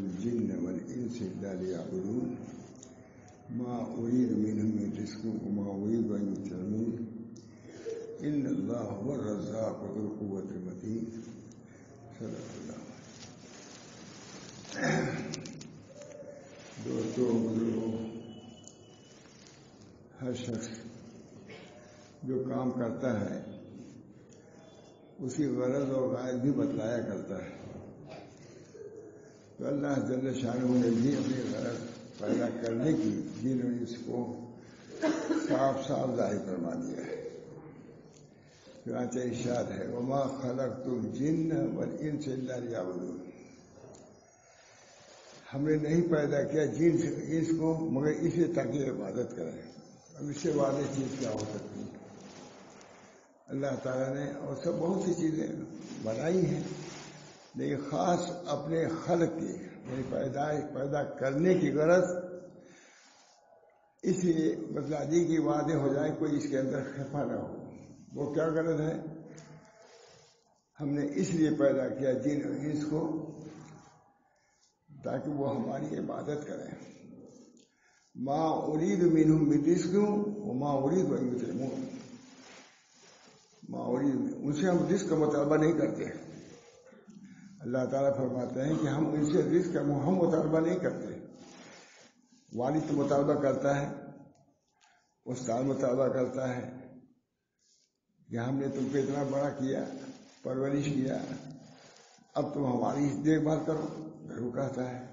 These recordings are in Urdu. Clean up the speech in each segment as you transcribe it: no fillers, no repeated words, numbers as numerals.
الجن والإنس إلا ليعبدون ما أريد منهم من رزق وما أريد أن يطعمون إن الله هو الرزاق ذو القوة المتين صدق اللہ. دوستوں بزرگوں، ہر شخص جو کام کرتا ہے اس کی غرض اور غائب بھی بتلایا کرتا ہے. تو اللہ جل شانہ نے بھی اپنی غرض پیدا کرنے کی جنہوں نے اس کو صاف صاف ظاہر فرما دیا ہے. چنانچہ ارشاد ہے وما خلقت الجن والانس الا لیعبدون. ہم نے نہیں پیدا کیا جن انس کو مگر اس لیے تاکہ عبادت کریں. اب اس سے واضح چیز کیا ہو سکتی ہے؟ اللہ تعالیٰ نے اور سب بہت سی چیزیں بنائی ہیں، لیکن خاص اپنے خلق کی یعنی پیدا کرنے کی غرض اس لیے بتلا دی کہ واضح ہو جائے، کوئی اس کے اندر خفا نہ ہو. وہ کیا غرض ہے؟ ہم نے اس لیے پیدا کیا جن اور انس کو تاکہ وہ ہماری عبادت کریں. ما اريد منهم من رزق وما اريد ان يطعمون. ما اريد، ان سے ہم رزق کا مطالبہ نہیں کرتے. اللہ تعالیٰ فرماتے ہیں کہ ہم ان سے رزق کا ہم مطالبہ نہیں کرتے. والد تو مطالبہ کرتا ہے، استاد مطالبہ کرتا ہے کہ ہم نے تم کو اتنا بڑا کیا، پرورش کیا، اب تم ہماری دیکھ بھال کرو، گھر کو کہتا ہے.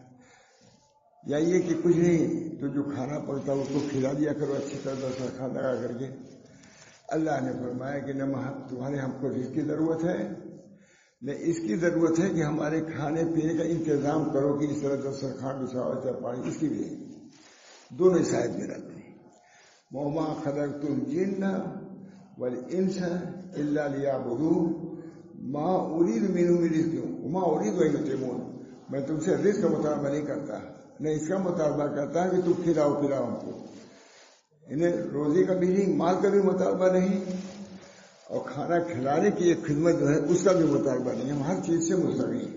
یا یہ کہ کچھ نہیں، تو جو کھانا پڑتا ہے اس کو کھلا دیا کرو اچھی طرح دسترخوان لگا کر کے. اللہ نے فرمایا کہ نہ تمہارے ہم کو رزق کی ضرورت ہے، نہ اس کی ضرورت ہے کہ ہمارے کھانے پینے کا انتظام کرو کہ اس طرح دسترخوان بچھاؤ چرپائی. اس کی بھی دونوں شاید میں رہتے ہیں. وما خلقت الجن والانس الا لیعبدون ما اريد منهم من رزق وما اريد ان يطعمون. میں تم سے رزق کا مطالبہ نہیں کرتا، نہ اس کا مطالبہ کرتا ہے کہ تم کھلاؤ پلاؤ ہم کو. انہیں روزی کا بھی نہیں، مال کا بھی مطالبہ نہیں، اور کھانا کھلانے کی ایک خدمت جو ہے اس کا بھی مطالبہ نہیں. ہم ہر چیز سے مستغنی ہیں.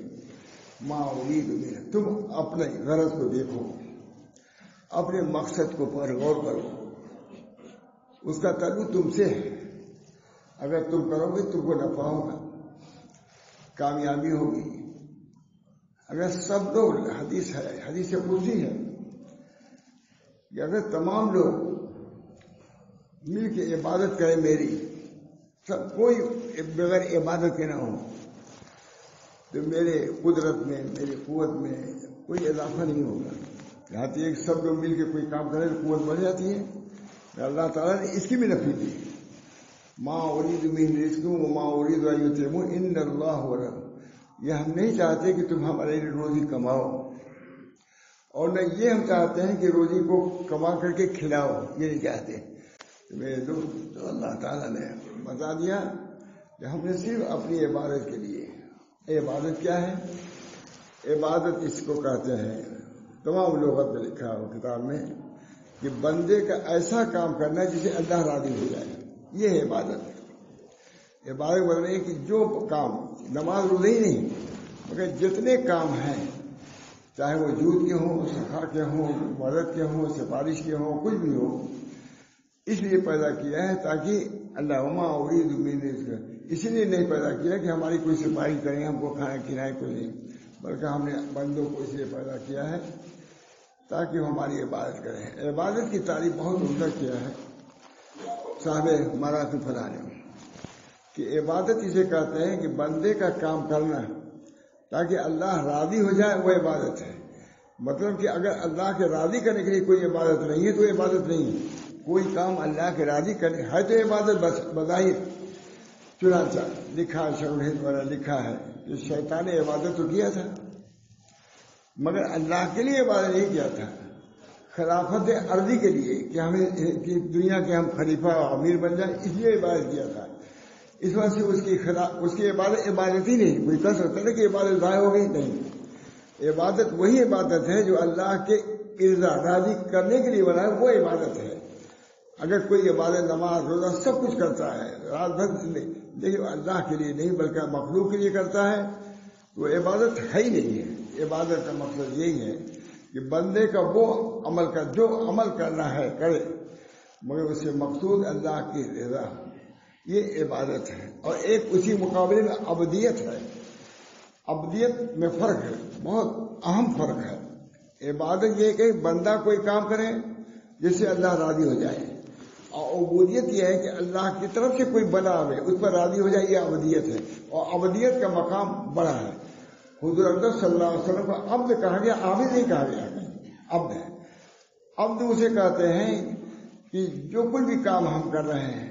ما اريد منهم، تم اپنے غرض کو دیکھو، اپنے مقصد کو پر غور کرو، اس کا تعلق تم سے ہے. اگر تم کرو گے تم کو نفع ہوگا، کامیابی ہوگی. اگر سب لوگ، حدیث قدسی ہے کہ اگر تمام لوگ مل کے عبادت کریں میری، سب کوئی بغیر عبادت کے نہ ہو، تو میرے قدرت میں، میری قوت میں کوئی اضافہ نہیں ہوگا. یہاں تک ایک سب لوگ مل کے کوئی کام کریں تو قوت بڑھ جاتی ہے. اللہ تعالیٰ نے اس کی بھی نفی دی. ما اريد من رزق وما اريد ان يطعمون ان اللہ هو. یہ ہم نہیں چاہتے کہ تم ہمارے لیے روزی کماؤ، اور نہ یہ ہم چاہتے ہیں کہ روزی کو کما کر کے کھلاؤ. یہ نہیں چاہتے. میرے دوست، تو اللہ تعالیٰ نے بتا دیا کہ ہم نے صرف اپنی عبادت کے لیے. عبادت کیا ہے؟ عبادت اس کو کہتے ہیں، تمام لغت میں لکھا ہو کتاب میں، کہ بندے کا ایسا کام کرنا جسے اللہ راضی ہو جائے. یہ ہے عبادت. عبادت بول رہے ہیں کہ جو کام، نماز روزے ہی نہیں مگر جتنے کام ہیں، چاہے وہ جود کے ہوں، سخا کے ہوں، مدد کے ہوں، سفارش کے ہوں، کچھ بھی ہو، اس لیے پیدا کیا ہے تاکہ اللہ وما اريد من رزق. اسی لیے نہیں پیدا کیا کہ ہماری کوئی سفارش کریں، ہم کو کھانا کھلائیں، کوئی نہیں، بلکہ ہم نے بندوں کو اس لیے پیدا کیا ہے تاکہ وہ ہماری عبادت کریں. عبادت کی تعریف بہت عمدہ کیا ہے صاحب مراتب فلاح نے، کہ عبادت اسے کہتے ہیں کہ بندے کا کام کرنا تاکہ اللہ راضی ہو جائے، وہ عبادت ہے. مطلب کہ اگر اللہ کے راضی کرنے کے لیے کوئی عبادت نہیں ہے تو عبادت نہیں ہے. کوئی کام اللہ کے راضی کرنے ہے تو عبادت بظاہر. چنانچہ لکھا ہے، شروحیت والا لکھا ہے کہ شیطان نے عبادت تو کیا تھا مگر اللہ کے لیے عبادت نہیں کیا تھا، خلافت ارضی کے لیے کہ ہمیں کہ دنیا کے ہم خلیفہ اور امیر بن جائیں، اس لیے عبادت کیا تھا. اس وجہ سے اس کی عبادت ہی نہیں. کوئی کہہ سکتا ہے کہ عبادت ضائع ہو گئی، نہیں. عبادت وہی عبادت ہے جو اللہ کے ارضا راضی کرنے کے لیے بنا ہے، وہ عبادت ہے. اگر کوئی عبادت، نماز، روزہ سب کچھ کرتا ہے رات بھر، لیکن اللہ کے لیے نہیں بلکہ مخلوق کے لیے کرتا ہے، وہ عبادت ہے ہی نہیں ہے. عبادت کا مقصد یہی ہے کہ بندے کا وہ عمل کا جو عمل کرنا ہے کرے، مگر اس سے مقصود اللہ کی رضا، یہ عبادت ہے۔ اور ایک اسی مقابلے میں عبدیت ہے۔ عبدیت میں فرق ہے، بہت اہم فرق ہے۔ عبادت یہ کہ بندہ کوئی کام کرے جس سے اللہ راضی ہو جائے، اور عبودیت یہ ہے کہ اللہ کی طرف سے کوئی بنا آئے اس پر راضی ہو جائے، یہ عبودیت ہے۔ اور عبودیت کا مقام بڑا ہے۔ حضور اقدس صلی اللہ علیہ وسلم کو عبد کہا گیا، عابد نہیں کہا گیا، عبد ہے۔ عبد اسے کہتے ہیں کہ جو کچھ بھی کام ہم کر رہے ہیں،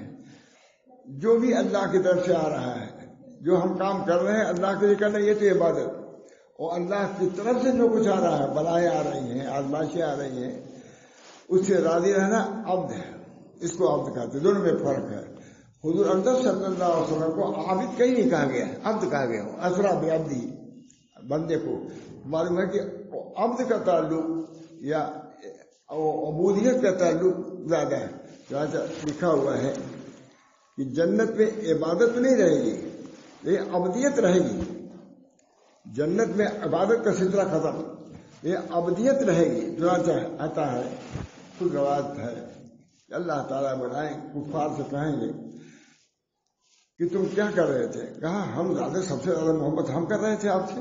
جو بھی اللہ کی طرف سے آ رہا ہے، جو ہم کام کر رہے ہیں اللہ کے لیے کرنا، یہ تو عبادت۔ اور اللہ کی طرف سے جو کچھ آ رہا ہے، بلائیں آ رہی ہیں، آزمائشیں آ رہی ہیں، اس سے راضی رہنا عبد ہے۔ اس کو عبد کہتے ہیں، دونوں میں فرق ہے۔ حضور اقدس صلی اللہ علیہ وسلم کو عابد کہیں نہیں کہا گیا، عبد کہا گیا۔ اسرا بعبدی، بندے کو معلوم ہے کہ عبد کا تعلق یا عبودیت کا تعلق زیادہ ہے۔ جہاں لکھا ہوا ہے کہ جنت میں عبادت نہیں رہے گی، لیکن عبدیت رہے گی۔ جنت میں عبادت کا سلسلہ ختم، یہ عبدیت رہے گی۔ چنانچہ آتا ہے، خود روایت ہے کہ اللہ تعالیٰ بنائیں کفار سے کہیں گے کہ تم کیا کر رہے تھے؟ کہا ہم زیادہ سب سے زیادہ محبت ہم کر رہے تھے آپ سے۔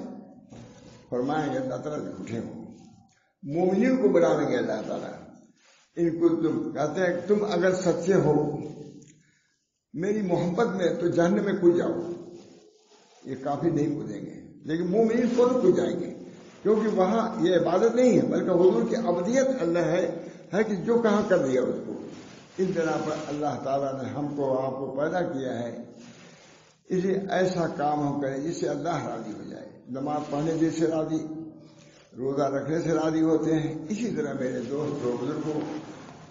فرمائیں گے اللہ تعالیٰ جھوٹے ہو۔ مومنین کو بلاویں گے اللہ تعالیٰ، ان کو تم کہتے ہیں کہ تم اگر سچے ہو میری محبت میں تو جہنم میں کود جاؤ۔ یہ کافی نہیں کودیں گے، لیکن مومنین فوراً کود جائیں گے، کیونکہ وہاں یہ عبادت نہیں ہے بلکہ حضور کی عبدیت اللہ ہے کہ جو کہاں کر دیا اس کو۔ اس بنا پر اللہ تعالیٰ نے ہم کو آپ کو پیدا کیا ہے، اسے ایسا کام ہم کریں جس سے اللہ راضی ہو جائے۔ نماز پڑھنے جیسے راضی، روزہ رکھنے سے راضی ہوتے ہیں، اسی طرح میرے دوست و بزرگوں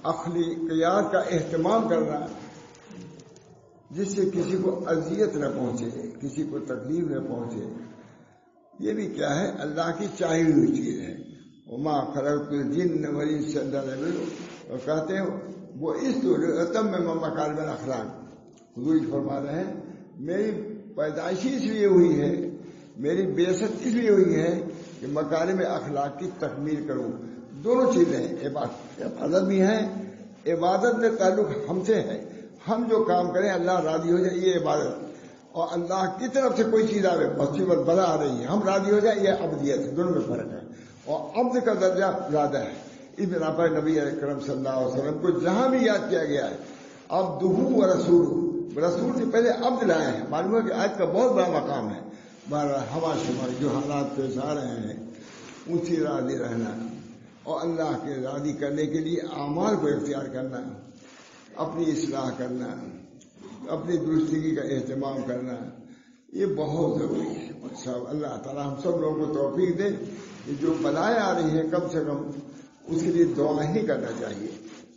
اخلاقیات کا اہتمام کرنا، جس سے کسی کو اذیت نہ پہنچے، کسی کو تکلیف نہ پہنچے، یہ بھی کیا ہے؟ اللہ کی چاہی ہوئی چیز ہے۔ وما خلقت الجن والانس الا ليعبدون، اور کہتے ہیں وہ اس میں مکارم الاخلاق، حضور فرما رہے ہیں میری پیدائشی اس لیے ہوئی ہے، میری بعثت اس لیے ہوئی ہے کہ مکارم اخلاق کی تکمیل کروں۔ دونوں چیزیں عبادت بھی ہیں، عبادت میں تعلق ہم سے ہے، ہم جو کام کریں اللہ راضی ہو جائے، یہ عبادت۔ اور اللہ کی طرف سے کوئی چیز آئے، مصیبت بلا آ رہی ہے، ہم راضی ہو جائے، یہ عبدیت ہے۔ دونوں میں فرق ہے، اور عبد کا درجہ زیادہ ہے۔ اس بنا پر نبی اکرم صلی اللہ علیہ وسلم کو جہاں بھی یاد کیا گیا ہے عبدہ و رسول، رسول سے پہلے عبد لائے ہیں۔ معلوم ہے کہ آج کا بہت بڑا مقام ہے۔ ہوا شمار جو حالات پیش آ رہے ہیں ان سے راضی رہنا، اور اللہ کے راضی کرنے کے لیے اعمال کو اختیار کرنا، اپنی اصلاح کرنا، اپنی درستگی کا اہتمام کرنا، یہ بہت ضروری ہے۔ اللہ تعالیٰ ہم سب لوگوں کو توفیق دے کہ جو بلائیں آ رہی ہیں کم سے کم اس کے لیے دعا ہی کرنا چاہیے۔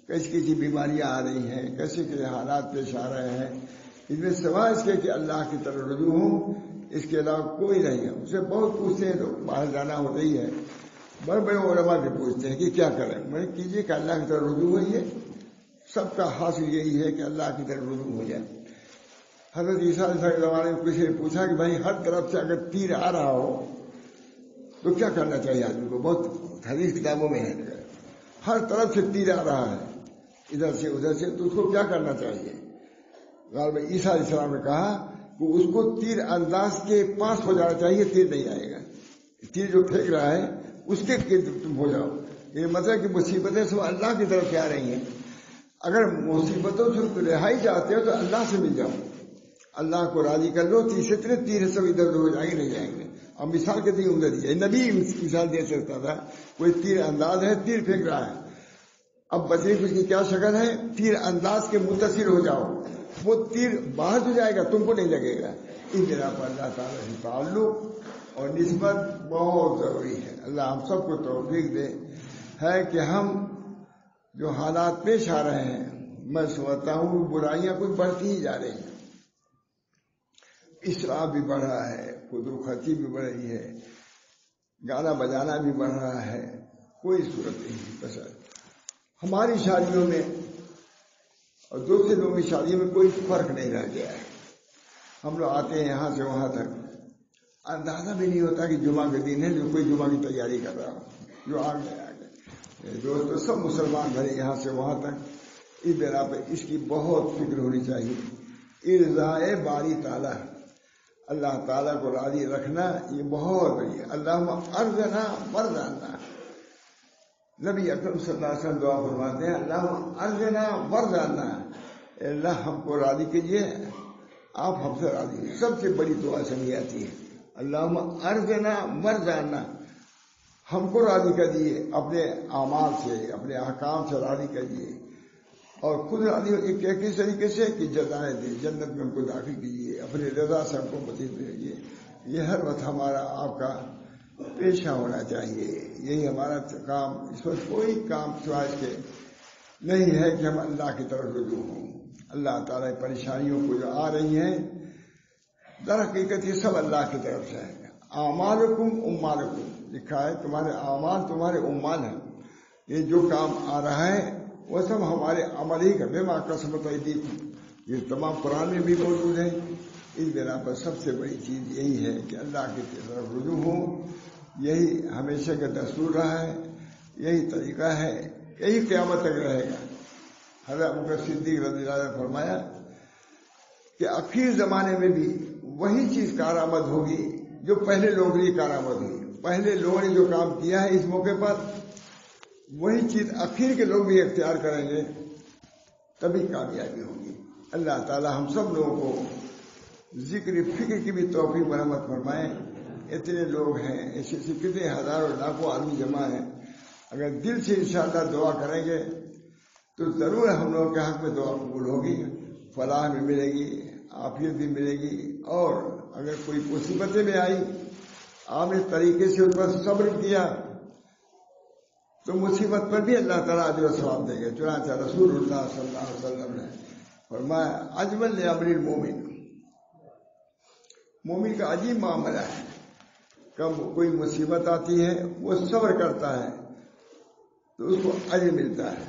کیسی بیماریاں آ رہی ہیں، کیسے حالات پیش آ رہے ہیں، اس میں سوائے اس کے کہ اللہ کی طرف رجوع ہوں، اس کے علاوہ کوئی نہیں ہے۔ اسے بہت پوچھتے ہیں، تو باہر جانا ہوتا ہی ہے، بڑے بڑے علماء بھی پوچھتے ہیں کہ کیا کریں۔ میں کیجیے کہ اللہ کی طرف رجوع ہوئیے، سب کا حاصل یہی ہے کہ اللہ کی طرف رجوع ہو جائے۔ حضرت عیسیٰ علیہ السلام نے کسی نے پوچھا کہ بھائی ہر طرف سے اگر تیر آ رہا ہو تو کیا کرنا چاہیے آدمی کو؟ بہت حدیث کتابوں میں ہے، ہر طرف سے تیر آ رہا ہے، ادھر سے ادھر سے، تو اس کو کیا کرنا چاہیے؟ غالب عیسیٰ علیہ السلام نے کہا کہ اس کو تیر انداز کے پاس ہو جانا چاہیے، تیر نہیں آئے گا۔ تیر جو پھینک رہا ہے اس کے تم ہو جاؤ۔ یہ مطلب کہ مصیبتیں سب اللہ کی طرف سے آ رہی ہیں، اگر مصیبتوں سے رہائی چاہتے ہو تو اللہ سے مل جاؤ، اللہ کو راضی کر لو، تیسرے تیر سب ادھر ادھر ہو جائیں گے، نہیں جائیں گے۔ اب مثال کے دیں عمدہ دی، نبی مثال دے سکتا تھا، کوئی تیر انداز ہے، تیر پھینک رہا ہے، اب بچے اس کی کیا شکل ہے؟ تیر انداز کے متصل ہو جاؤ، وہ تیر باہر ہو جائے گا، تم کو نہیں لگے گا۔ اس جگہ پر اللہ تعالیٰ سے تعلق اور نسبت بہت ضروری ہے۔ اللہ ہم سب کو توفیق دے ہے کہ ہم جو حالات پیش آ رہے ہیں، میں سمجھتا ہوں برائیاں کچھ بڑھتی ہی جا رہی ہیں، اسراف بھی بڑھ رہا ہے، فضول خرچی بھی بڑھ رہی ہے، گانا بجانا بھی بڑھ رہا ہے، کوئی صورت نہیں۔ بس ہماری شادیوں میں اور دوسرے لوگوں کی شادیوں میں کوئی فرق نہیں رہ گیا ہے۔ ہم لوگ آتے ہیں یہاں سے وہاں تک، اندازہ بھی نہیں ہوتا کہ جمعہ کے دن ہے جو کوئی جمعہ کی تیاری کر رہا ہو، جو آگے دوستوں سب مسلمان بھرے یہاں سے وہاں تک، اس بنا پہ اس کی بہت فکر ہونی چاہیے۔ ارضائے باری تعالیٰ، اللہ تعالیٰ کو راضی رکھنا یہ بہت بڑی ہے۔ اللہم ارضنا ورضنا، نبی اکرم صلی اللہ علیہ وسلم دعا فرماتے ہیں اللہم ارضنا ورضنا، اللہ ہم کو راضی کیجیے، آپ ہم سے راضی ہیں۔ سب سے بڑی دعا سمجھی آتی ہے اللہم ارضنا ورضنا، ہم کو راضی کریے اپنے اعمال سے، اپنے احکام سے راضی کریے، اور خود راضی کس طریقے سے کہ جزائے دے، جنت میں ہم کو داخل کیجیے، اپنی رضا سے ہم کو مزید دیجیے۔ یہ ہر وقت ہمارا آپ کا پیشہ ہونا چاہیے، یہی ہمارا کام، اس وقت کوئی کام سوائے کے نہیں ہے کہ ہم اللہ کی طرف رجوع ہوں۔ اللہ تعالیٰ پریشانیوں کو جو آ رہی ہیں در حقیقت یہ سب اللہ کی طرف سے ہے۔ اعمالکم امالکم، لکھا ہے تمہارے اعمال تمہارے امال ہیں، یہ جو کام آ رہا ہے وہ سب ہمارے عمل ہی کا، بما قسمت ایدیکم، یہ تمام قرآن میں بھی موجود ہے۔ اس بنا پر سب سے بڑی چیز یہی ہے کہ اللہ کی طرف رجوع ہوں، یہی ہمیشہ کا دستور رہا ہے، یہی طریقہ ہے، یہی قیامت تک رہے گا۔ حضرت ابوبکر صدیق رضی اللہ عنہ نے فرمایا کہ اخیر زمانے میں بھی وہی چیز کارآمد ہوگی جو پہلے لوگوں کی کارآمد ہوئی۔ پہلے لوگوں نے جو کام کیا ہے اس موقع پر، وہی چیز اخیر کے لوگ بھی اختیار کریں گے، تبھی کامیابی ہوگی۔ اللہ تعالی ہم سب لوگوں کو ذکر فکر کی بھی توفیق مرحمت فرمائے۔ اتنے لوگ ہیں، ایسے کتنے ہزاروں لاکھوں آدمی جمع ہیں، اگر دل سے انشاءاللہ دعا کریں گے تو ضرور ہم لوگوں کے حق میں دعا قبول ہوگی، فلاح بھی ملے گی، عافیت بھی ملے گی، اور اگر کوئی مصیبتیں میں آئی آپ نے طریقے سے اس پر صبر کیا تو مصیبت پر بھی اللہ تعالیٰ اجر و ثواب دے گا۔ چنانچہ رسول اللہ صلی اللہ علیہ وسلم نے فرمایا اجمل لامر المومن، مومن کا عجیب معاملہ ہے، کب کوئی مصیبت آتی ہے وہ صبر کرتا ہے تو اس کو اجر ملتا ہے،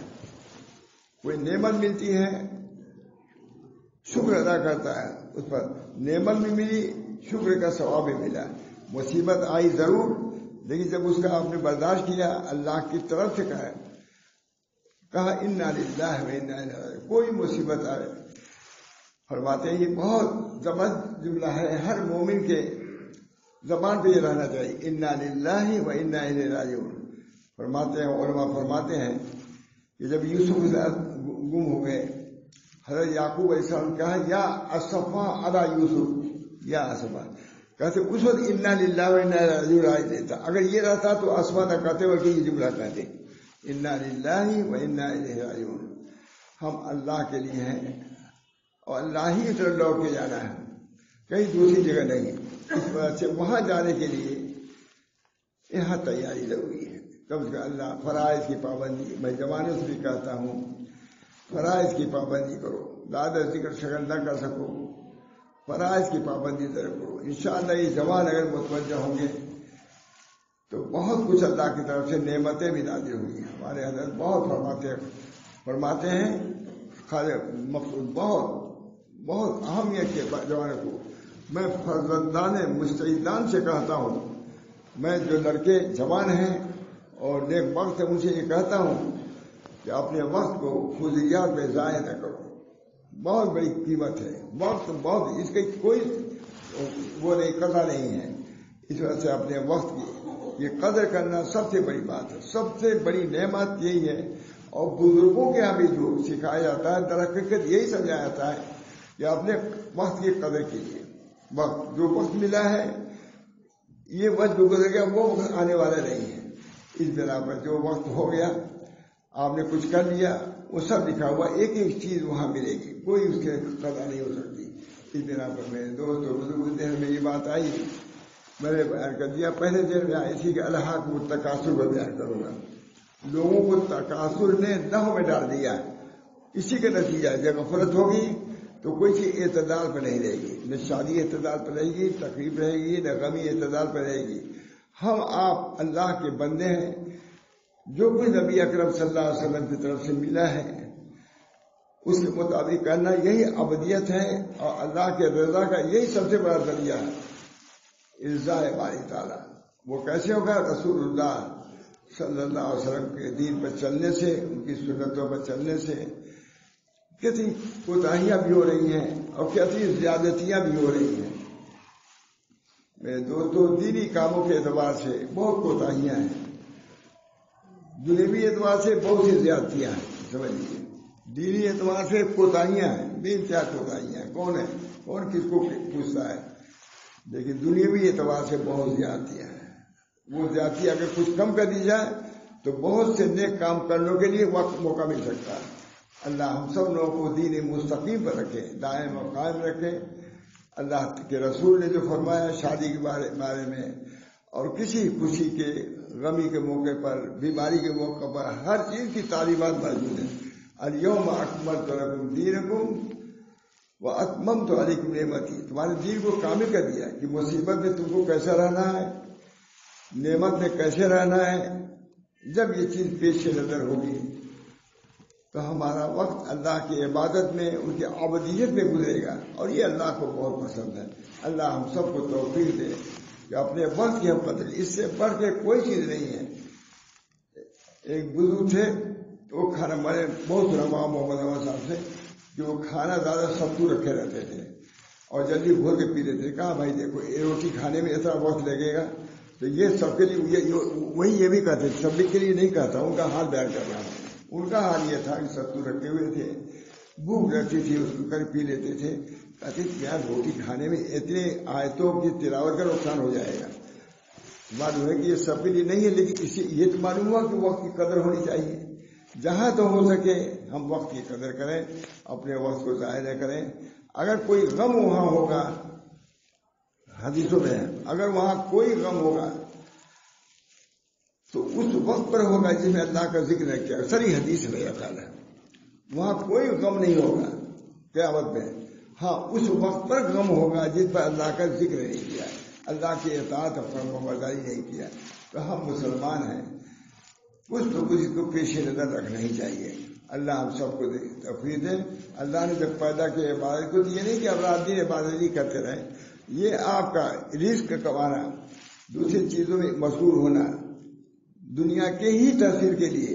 کوئی نعمت ملتی ہے شکر ادا کرتا ہے، اس پر نعمت بھی ملی، شکر کا ثواب بھی ملا۔ مصیبت آئی ضرور، لیکن جب اس کا آپ نے برداشت کیا، اللہ کی طرف سے کہا انا للہ و انا الیہ راجعون، کوئی مصیبت آئے، فرماتے ہیں یہ بہت زبردست جملہ ہے، ہر مومن کے زبان پہ یہ رہنا چاہیے، انا للہ و انا الیہ راجعون۔ فرماتے ہیں علماء فرماتے ہیں کہ جب یوسف گم ہو گئے، حضرت یعقوب علیہ السلام نے کہا یا اسفا علی یوسف، یا اسفا، کہتے اس وقت انا للہ و انا الیہ راجعون آج دیتا، اگر یہ رہتا تو اسفا نہ کہتے بلکہ یہ جملہ کہتے انا للہ و انا الیہ راجعون۔ ہم اللہ کے لیے ہیں اور اللہ ہی کی طرف لوٹ کے جانا ہے، کہیں دوسری جگہ نہیں۔ اس وجہ سے وہاں جانے کے لیے یہاں تیاری ضروری ہے۔ کم سے کم اللہ فرائض کی پابندی، میں زمانے سے بھی کہتا ہوں فرائض کی پابندی کرو، زیادہ ذکر شکل نہ کر سکو، فرائض کی پابندی ضرور کرو، انشاءاللہ یہ زمان اگر متوجہ ہوں گے تو بہت کچھ اللہ کی طرف سے نعمتیں بھی نازل ہوئی۔ ہمارے حضرت بہت فرماتے ہیں مقصود بہت اہمیت کے جوانے کو میں فرزندان مستعدان سے کہتا ہوں، میں جو لڑکے جوان ہیں اور نیک وقت ہے ان سے یہ کہتا ہوں کہ اپنے وقت کو فضیلات میں ضائع نہ کرو، بہت بڑی قیمت ہے وقت، بہت اس کی کوئی وہ نہیں قدر نہیں ہے، اس وجہ سے اپنے وقت کی یہ قدر کرنا سب سے بڑی بات ہے، سب سے بڑی نعمت یہی ہے۔ اور بزرگوں کے یہاں بھی جو سکھایا جاتا ہے در حقیقت یہی سمجھایا جاتا ہے کہ اپنے وقت کی قدر کیجیے، وقت جو وقت ملا ہے یہ وقت جو گزر گیا وہ وقت آنے والا نہیں ہے، اس بنا پر جو وقت ہو گیا آپ نے کچھ کر لیا وہ سب لکھا ہوا، ایک ایک چیز وہاں ملے گی، کوئی اس کے قدر نہیں ہو سکتی۔ اس بنا پر میرے دوست اور بزرگ ذہن میں یہ بات آئی، میں نے بیان کر دیا، پہلے دن میں اسی کے الحاق التکاثر کو بیان کروں گا۔ لوگوں کو تکاثر نے نحو میں ڈال دیا، اسی کا نتیجہ جب غفلت ہوگی تو کوئی چیز اعتدال پر نہیں رہے گی، نہ شادی اعتدال پر رہے گی، تقریب رہے گی، نہ غمی اعتدال پر رہے گی۔ ہم آپ اللہ کے بندے ہیں، جو کچھ نبی اکرم صلی اللہ علیہ وسلم کی طرف سے ملا ہے اس کے مطابق کرنا یہی ابدیت ہے، اور اللہ کے رضا کا یہی سب سے بڑا ذریعہ ہے۔ ارضاء باری تعالیٰ. وہ کیسے ہوگا؟ رسول اللہ صلی اللہ علیہ وسلم کے دین پر چلنے سے، ان کی سنتوں پر چلنے سے. کتنی کوتاہیاں بھی ہو رہی ہیں اور کتنی زیادتیاں بھی ہو رہی ہیں. میرے دوستوں، دینی کاموں کے اعتبار سے بہت کوتاہیاں ہیں، دنیوی اعتبار سے بہت سی زیادتیاں ہیں. سمجھ لیجیے، دینی اعتبار سے کوتاہیاں ہیں، بے انتہا کوتاہیاں ہیں. کون ہے؟ کون کس کو پوچھتا ہے؟ لیکن دنیوی اعتبار سے بہت زیادتیاں ہیں. وہ زیادتی اگر کچھ کم کر دی جائے تو بہت سے نیک کام کرنے کے لیے وقت موقع مل سکتا ہے. اللہ ہم سب لوگوں کو دین مستقیم پر رکھے، دائم و قائم رکھے. اللہ کے رسول نے جو فرمایا شادی کے بارے میں اور کسی خوشی کے، غمی کے موقع پر، بیماری کے موقع پر، ہر چیز کی تعلیمات موجود ہیں. الیوم اکملت لکم دینکم واتممت علیکم نعمتی. تمہارے دین کو کامل کر دیا کہ مصیبت میں تم کو کیسا رہنا ہے، نعمت میں کیسے رہنا ہے. جب یہ چیز پیش نظر ہوگی تو ہمارا وقت اللہ کی عبادت میں، ان کی عبودیت میں گزرے گا، اور یہ اللہ کو بہت پسند ہے. اللہ ہم سب کو توفیق دے کہ اپنے وقت کی ہم قدر، اس سے بڑھ کے کوئی چیز نہیں ہے. ایک بزرگ تھے، وہ کھانا ہمارے بہت سنا محمد احمد صاحب سے کہ وہ کھانا زیادہ ستو رکھے رہتے تھے اور جلدی گھول کے پی لیتے تھے. کہا بھائی دیکھو، یہ روٹی کھانے میں اتنا وقت لگے گا تو یہ سب کے لیے، وہی یہ بھی کہتے تھے، سب کے لیے نہیں کہتا، ان کا حال بیان کر رہا ہوں. ان کا حال یہ تھا کہ ستو رکھے ہوئے تھے، بھوک لگتی تھی، اس کو کر پی لیتے تھے. کہتے یار روٹی کھانے میں اتنے آیتوں کی تلاوت کا نقصان ہو جائے گا. معلوم ہے کہ یہ سب کے لیے نہیں ہے، لیکن اس سے یہ تو معلوم ہوا کہ وقت کی قدر ہونی چاہیے. جہاں تو ہو سکے ہم وقت کی قدر کریں، اپنے وقت کو ضائع نہ کریں. اگر کوئی غم وہاں ہوگا، حدیثوں میں اگر وہاں کوئی غم ہوگا تو اس وقت پر ہوگا جس میں اللہ کا ذکر نہ کیا. سری حدیث میں یہ خیال ہے، وہاں کوئی غم نہیں ہوگا قیامت میں. ہاں، اس وقت پر غم ہوگا جس پر اللہ کا ذکر نہیں کیا، اللہ کی اطاعت فرمانبرداری نہیں کیا. تو ہم مسلمان ہیں، کچھ تو کچھ کو پیش نظر رکھنا ہی چاہیے. اللہ ہم سب کو توفیق دے. اللہ نے جب پیدا کیا عبادت کو، یہ نہیں کہ اب رات دن عبادت ہی کرتے رہیں. یہ آپ کا رزق کمانا، دوسری چیزوں میں مشغول ہونا دنیا کے ہی تاثیر کے لیے،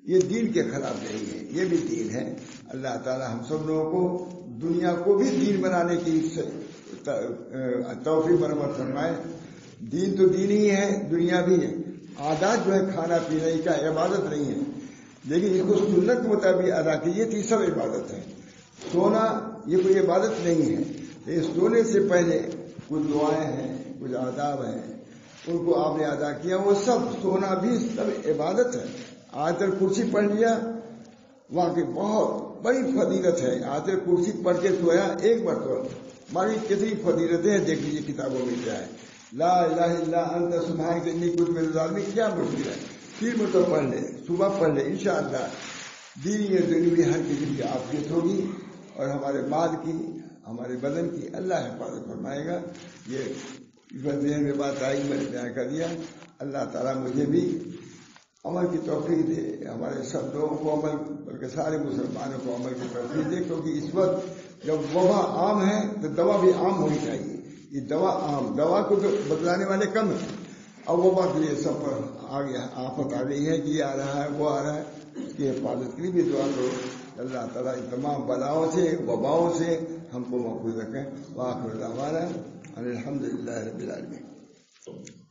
یہ دین کے خلاف نہیں ہے. یہ بھی دین ہے. اللہ تعالی ہم سب لوگوں کو دنیا کو بھی دین بنانے کی توفیق برآمد فرمائے. دین تو دین ہی ہے، دنیا بھی ہے. عادات جو ہے کھانا پینے کا عبادت نہیں ہے، لیکن اس کو سنت کے مطابق ادا کیجیے تو یہ سب عبادت ہے. سونا یہ کوئی عبادت نہیں ہے، لیکن سونے سے پہلے کچھ دعائیں ہیں، کچھ آداب ہیں، ان کو آپ نے ادا کیا. وہ سب سونا بھی سب عبادت ہے. آیت الکرسی پڑھ لیا، وہاں کی بہت بڑی فضیلت ہے. آیت الکرسی پڑھ کے سویا ایک مرتبہ، ہماری کتنی فضیلتیں ہیں دیکھ لیجیے کتابوں میں کیا ہے. لا الہ الا انت سبحانک انی کنت من الظالمین، کیا مشکل ہے؟ 3 مرتبہ پڑھ لے، صبح پڑھ لے. انشاءاللہ دینی اور دنیوی ہر قسم کی عافیت ہوگی، اور ہمارے مال کی، ہمارے بدن کی اللہ حفاظت فرمائے گا. یہ ذہن میں بات آئی، میں نے بیان کر دیا. اللہ تعالیٰ مجھے بھی عمل کی توفیق دے، ہمارے سب لوگوں کو عمل، بلکہ سارے مسلمانوں کو عمل کی توفیق دے. کیونکہ اس وقت جب وبا عام ہے تو دوا بھی عام ہونی چاہیے. یہ دوا عام، دوا کو تو بدلانے والے کم ہیں. اب وبا کے لیے سب پر آ گیا، آفت آ گئی ہے کہ یہ آ رہا ہے، وہ آ رہا ہے. اس کی حفاظت کے لیے بھی دعا کرو. اللہ تعالیٰ ان تمام بلاؤں سے، وباؤں سے ہم کو محفوظ رکھیں. وآخر دعوانا الحمدللہ رب العالمین.